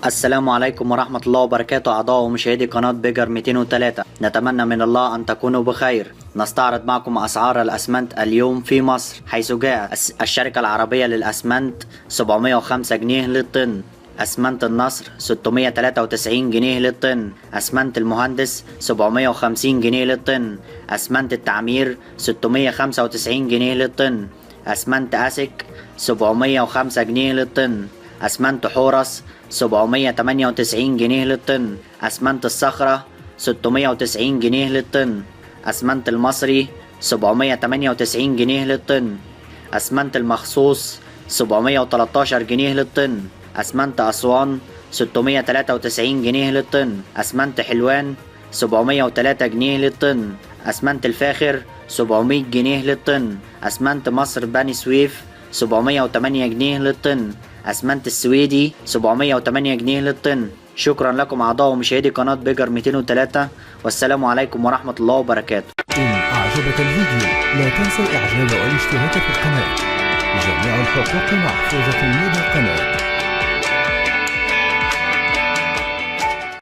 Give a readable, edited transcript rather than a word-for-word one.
السلام عليكم ورحمة الله وبركاته أعضاء ومشاهدي قناة بيجر 203. نتمنى من الله أن تكونوا بخير. نستعرض معكم أسعار الأسمنت اليوم في مصر، حيث جاء الشركة العربية للأسمنت 705 جنيه للطن، أسمنت النصر 693 جنيه للطن، أسمنت المهندس 750 جنيه للطن، أسمنت التعمير 695 جنيه للطن، أسمنت أسك 705 جنيه للطن، أسمنت حورس 798 جنيه للطن، أسمنت الصخرة 690 جنيه للطن، أسمنت المصري 798 جنيه للطن، أسمنت المخصوص 713 جنيه للطن، أسمنت أسوان 693 جنيه للطن، أسمنت حلوان 703 جنيه للطن، أسمنت الفاخر 700 جنيه للطن، أسمنت مصر بني سويف 708 جنيه للطن، أسمنت السويدي 708 جنيه للطن. شكرا لكم أعضاء ومشاهدي قناة بيجر 203، والسلام عليكم ورحمة الله وبركاته. إن أعجبك الفيديو لا تنسى الإعجاب والاشتراك في القناة. جميع الحقوق محفوظة لدى القناة.